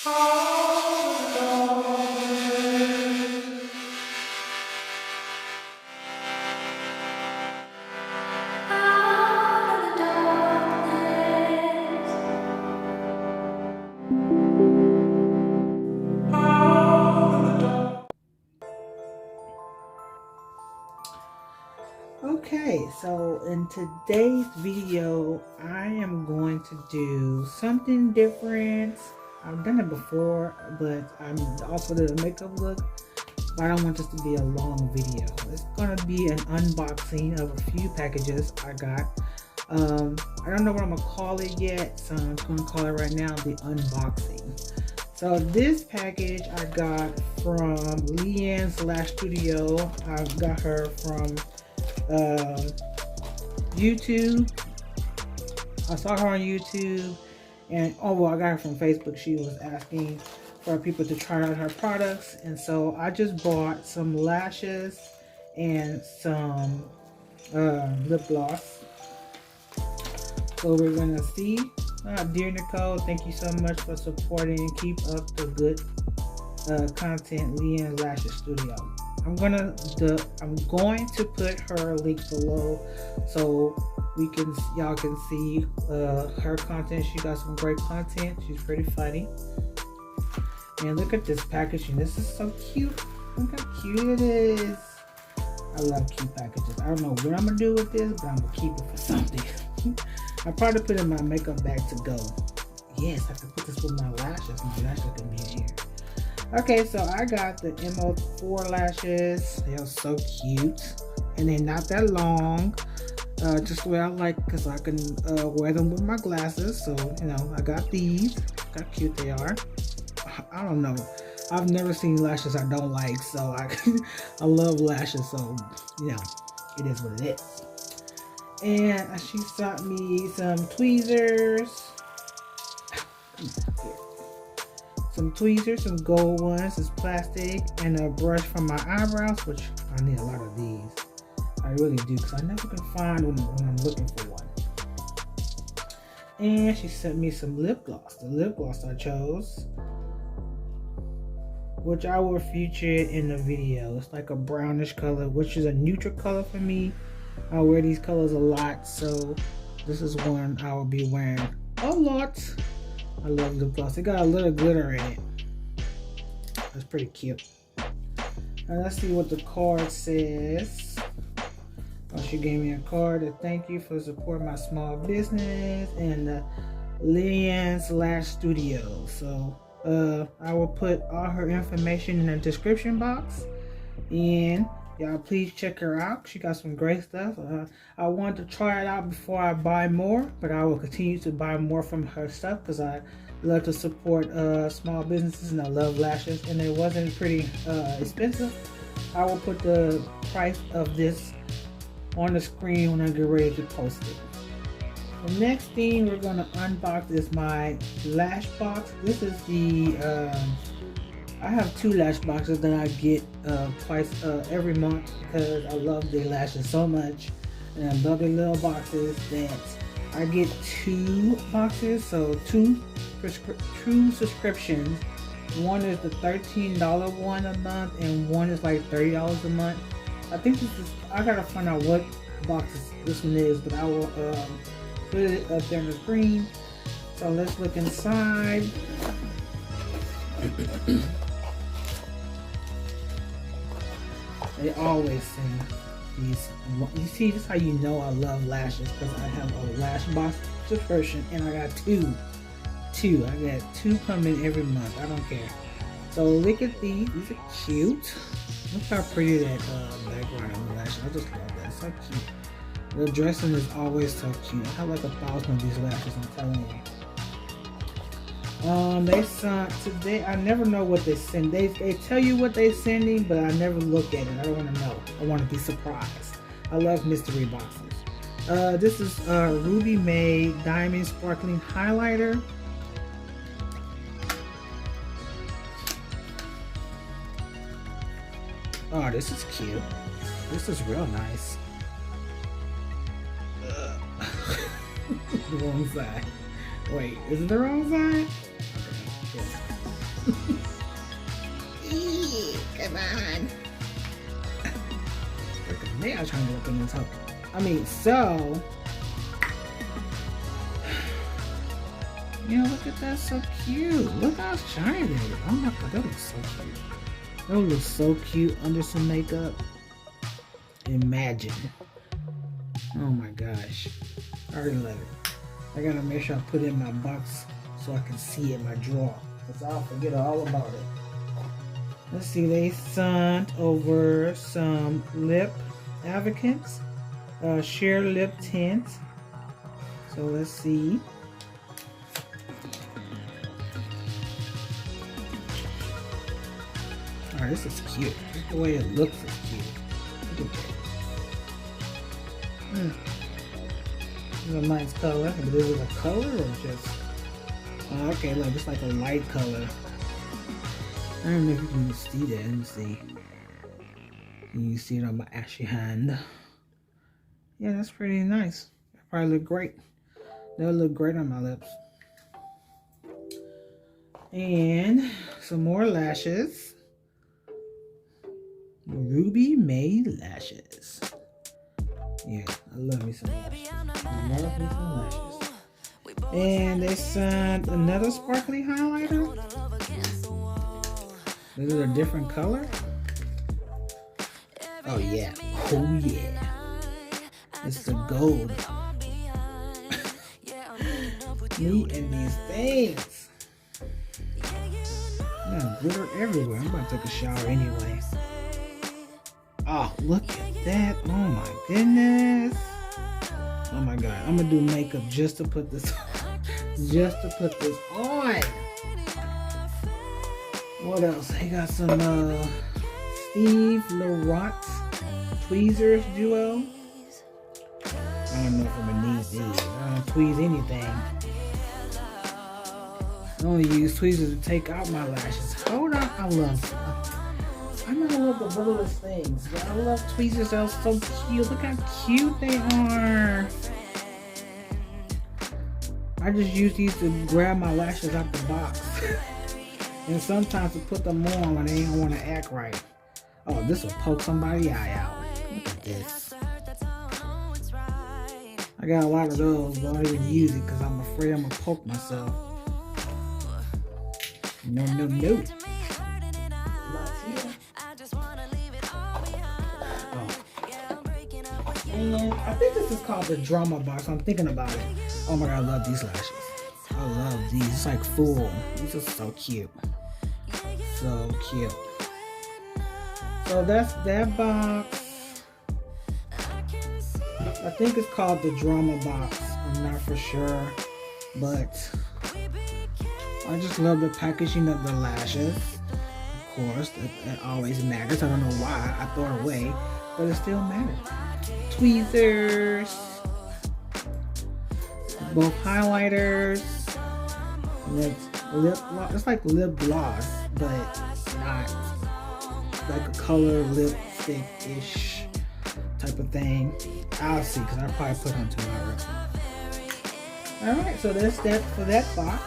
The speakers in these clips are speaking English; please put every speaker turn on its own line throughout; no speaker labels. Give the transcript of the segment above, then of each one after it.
Okay, so in today's video, I am going to do something different. I've done it before, but I'm also did a makeup look, but I don't want this to be a long video. It's gonna be an unboxing of a few packages I got. I don't know what I'm gonna call it yet, so I'm just gonna call it right now the unboxing. So this package I got from Lena/Studio. I got her from YouTube. I saw her on YouTube, and I got her from Facebook. She was asking for people to try out her products, and so I just bought some lashes and some lip gloss. So we're gonna see. Dear Nicole, thank you so much for supporting and keep up the good content, Lena/Studio. I'm going to put her link below so y'all can see her content. She got some great content. She's pretty funny. And look at this packaging. This is so cute. Look how cute it is. I love cute packages. I don't know what I'm gonna do with this, but I'm gonna keep it for something. I probably put it in my makeup bag to go. Yes, I can put this with my lashes. My lashes can be in here. Okay, so I got the MO4 lashes. They are so cute, and they're not that long. Just the way I like, because I can wear them with my glasses. So you know, I got these. Look how cute they are. I don't know. I've never seen lashes I don't like, so I love lashes. So you know, it is what it is. And she sent me some tweezers. Some tweezers, some gold ones, it's plastic, and a brush for my eyebrows, which I need a lot of these. I really do, because I never can find when I'm looking for one. And she sent me some lip gloss. The lip gloss I chose, which I will feature in the video. It's like a brownish color, which is a neutral color for me. I wear these colors a lot, so this is one I will be wearing a lot. I love lip gloss. It got a little glitter in it. That's pretty cute. Now let's see what the card says. Oh, she gave me a card to thank you for supporting my small business and the Lena/Studio. So I will put all her information in the description box, and y'all please check her out. She got some great stuff. I want to try it out before I buy more, but I will continue to buy more from her stuff because I love to support small businesses, and I love lashes, and it wasn't pretty expensive. I will put the price of this on the screen when I get ready to post it. The next thing we're going to unbox is my lash box. This is the I have two lash boxes that I get twice every month because I love their lashes so much, and I love their little boxes that I get two boxes, so two subscriptions. One is the $13 one a month, and one is like $30 a month. I think this is, I gotta find out what boxes this one is, but I will put it up there on the screen. So let's look inside. They always send these. You see, this is how you know I love lashes, because I have a lash box subscription, and I got two. I got two coming every month. I don't care. So look at these. These are cute. Look how pretty that background on the lashes. I just love that. It's so cute. The dressing is always so cute. I have like 1,000 of these lashes, I'm telling you. They sent today. I never know what they send. They tell you what they're sending, but I never look at it. I don't want to know. I want to be surprised. I love mystery boxes. This is Ruby May Diamond Sparkling Highlighter. Oh, this is cute. This is real nice. The wrong side. Wait, is it the wrong side? Okay, Come on. Now I'm trying to look in this hole. I mean, so. Yeah, look at that, so cute. Look how shiny it is. Oh my god, that looks so cute. That looks so cute under some makeup. Imagine. Oh my gosh. I already love it. I gotta make sure I put it in my box so I can see it in my drawer, because I'll forget all about it. Let's see, they sent over some lip advocates, sheer lip tint. So let's see. Alright, this is cute. Just the way it looks is cute. Look at that. This is a nice color. But is it a color or just... Oh, okay, look, it's like a light color. I don't know if you can see that. Let me see. Can you see it on my ashy hand? Yeah, that's pretty nice. That probably look great. That'll look great on my lips. And some more lashes. Ruby May lashes. Yeah, I love me some lashes. I love me some lashes. And they sent another sparkly highlighter. This is a different color. Oh yeah. Oh yeah. It's the gold. Me and these things. I got glitter everywhere. I'm about to take a shower anyway. Oh, look at that. Oh my goodness. Oh my god. I'm gonna do makeup just to put this on. Just to put this on. What else? They got some Steve Laurent tweezers duo. I don't know if I'm gonna need these. I don't tweeze anything. I only use tweezers to take out my lashes. Hold on. I love the littlest things. But I love tweezers. They're so cute. Look how cute they are. I just use these to grab my lashes out the box. And sometimes to put them on when they don't want to act right. Oh, this will poke somebody's eye out. Look at this. I got a lot of those, but I don't even use it because I'm afraid I'm going to poke myself. No, no, no. And I think this is called the drama box. I'm thinking about it. Oh my god, I love these lashes. I love these. It's like full. These are so cute. So cute. So that's that box. I think it's called the drama box. I'm not for sure. But I just love the packaging of the lashes. Of course, that always matters. I don't know why I throw it away, but it still matters. Tweezers, both highlighters, lip gloss. It's like lip gloss, but not like a color lipstick-ish type of thing. I'll see, because I'll probably put on tomorrow. Alright, so that's that for that box.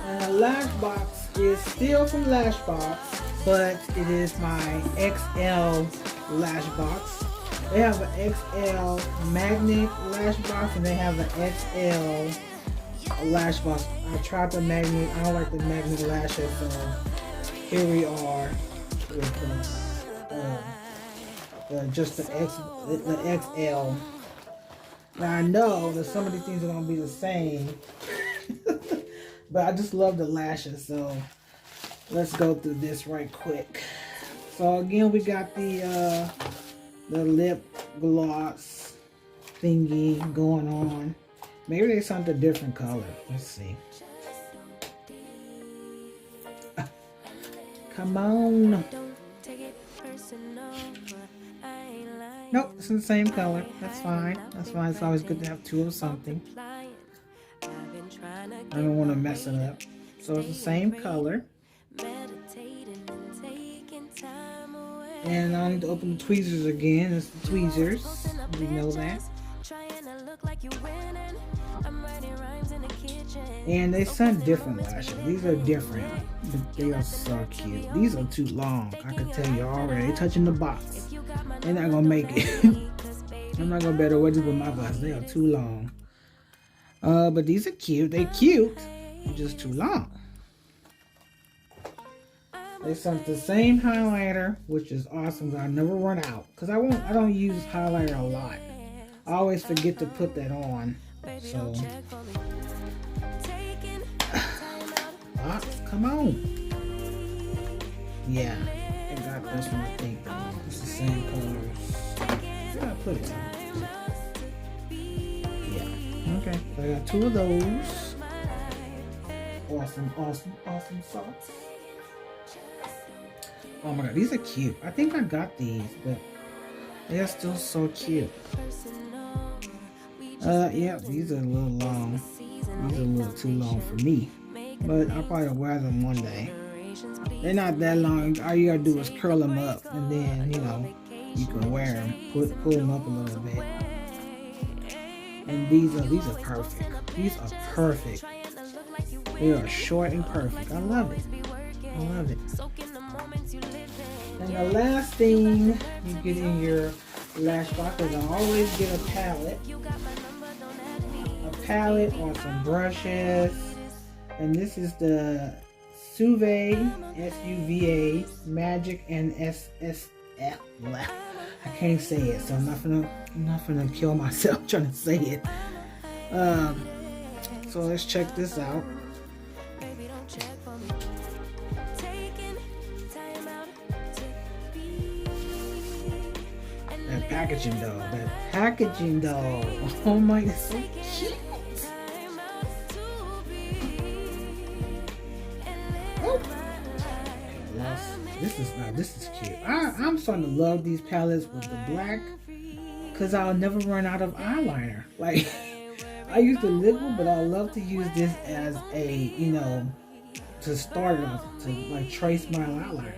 And Lashbox is still from Lashbox, but it is my XL lash box. They have an XL magnet lash box and they have an XL lash box. I tried the magnet. I don't like the magnet lashes, so here we are with just the XL. Now I know that some of these things are gonna be the same, but I just love the lashes, so let's go through this right quick. So again, we got the lip gloss thingy going on. Maybe they something different color. Let's see. Come on. Nope, it's in the same color. That's fine. That's fine. It's always good to have two of something. I don't want to mess it up. So it's the same color. And I need to open the tweezers again. It's the tweezers. We know that. And they sent different lashes. These are different, but they are so cute. These are too long. I can tell you already. They're touching the box. They're not gonna make it. I'm not gonna be able to wear these with my box. They are too long. But these are cute. They're cute. They're just too long. They sent the same highlighter, which is awesome. I never run out because I don't use highlighter a lot. I always forget to put that on. So, come on. Yeah, I got this one. I think it's the same colors. Yeah, I put it on. Yeah. Okay. So I got 2 of those. Awesome socks. Oh my god, these are cute. I think I got these, but they are still so cute. Yeah, these are a little long. These are a little too long for me. But I'll probably wear them one day. They're not that long. All you gotta do is curl them up, and then, you know, you can wear them. Pull them up a little bit. And these are perfect. These are perfect. They are short and perfect. I love it. I love it. And the last thing you get in your lashbox is I always get a palette. A palette or some brushes. And this is the Suva, S-U-V-A, Magic and S-S-F. I can't say it, so I'm not gonna kill myself trying to say it. So let's check this out. That packaging though. Oh my, it's so cute. Oh. This is cute. I'm starting to love these palettes with the black, because I'll never run out of eyeliner. Like, I use the liquid, but I love to use this as a, you know, to start off, to like trace my eyeliner.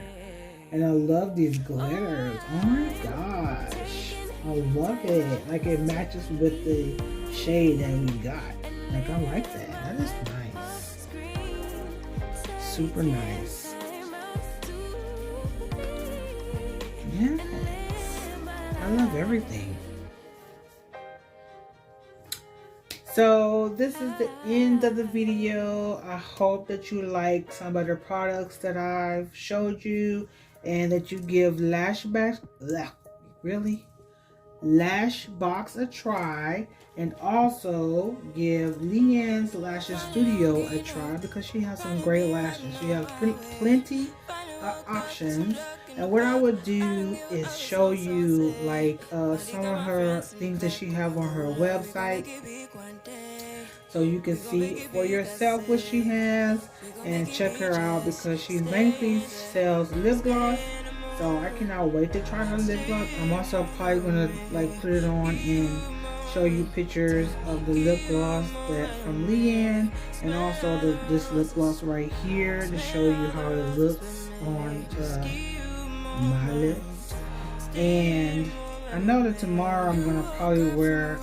And I love these glitters. Oh my gosh. I love it. Like, it matches with the shade that we got. Like, I like that. That is nice. Super nice. Yes. I love everything. So this is the end of the video. I hope that you like some of the products that I've showed you, and that you give Lashbox a try, and also give Lena's Lashes Studio a try, because she has some great lashes. She has plenty of options. And what I would do is show you like some of her things that she have on her website, so you can see for yourself what she has and check her out, because she mainly sells lip gloss. So I cannot wait to try her lip gloss. I'm also probably gonna like put it on and show you pictures of the lip gloss that from Lena, and also this lip gloss right here to show you how it looks on my lips. And I know that tomorrow I'm gonna probably wear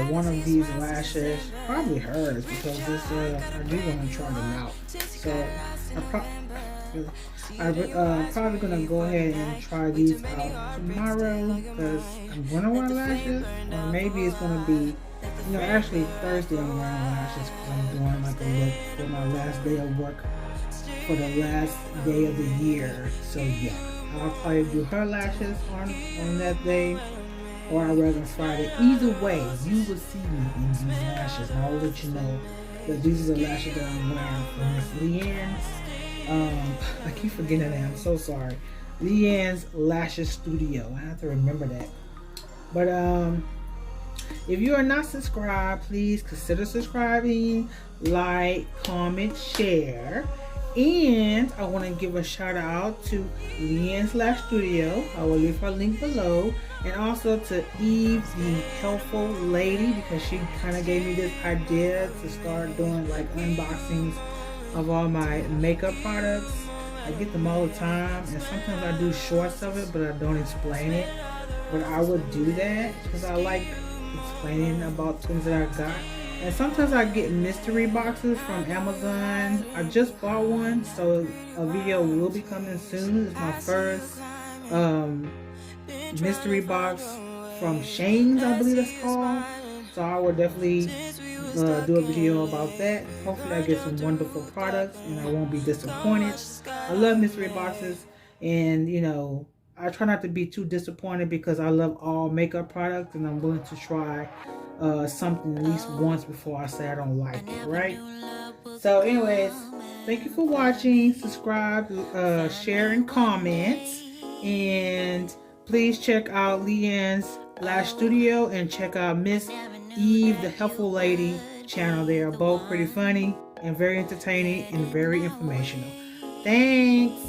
one of these lashes, probably hers, because this I do want to try them out. So I'm probably gonna go ahead and try these out tomorrow, because I'm gonna wear lashes, or maybe it's gonna be, you know, actually Thursday I'm wearing lashes, because I'm doing like a look for my last day of work for the last day of the year. So yeah, I'll probably do her lashes on that day, or I'll wear them Friday. Either way, you will see me in these lashes, and I'll let you know that these are the lashes that I'm wearing from Miss Leanne's. I keep forgetting that. I'm so sorry. Leanne's Lashes Studio. I have to remember that. But if you are not subscribed, please consider subscribing, like, comment, share. And I want to give a shout out to Leanne's Lash Studio. I will leave her link below. And also to Evethehelpfulllady, because she kind of gave me this idea to start doing like unboxings of all my makeup products. I get them all the time, and sometimes I do shorts of it, but I don't explain it. But I would do that because I like explaining about things that I got. And sometimes I get mystery boxes from Amazon. I just bought one, so a video will be coming soon. It's my first mystery box from Shane's, I believe that's called. So I will definitely do a video about that. Hopefully I get some wonderful products and I won't be disappointed. I love mystery boxes, and you know, I try not to be too disappointed because I love all makeup products and I'm willing to try something at least once before I say I don't like it, right? So anyways, thank you for watching. Subscribe, share, and comment. And please check out Leanne's Lash Studio and check out Miss Eve the Helpful Lady channel. They are both pretty funny and very entertaining and very informational. Thanks.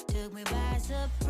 Took me by surprise.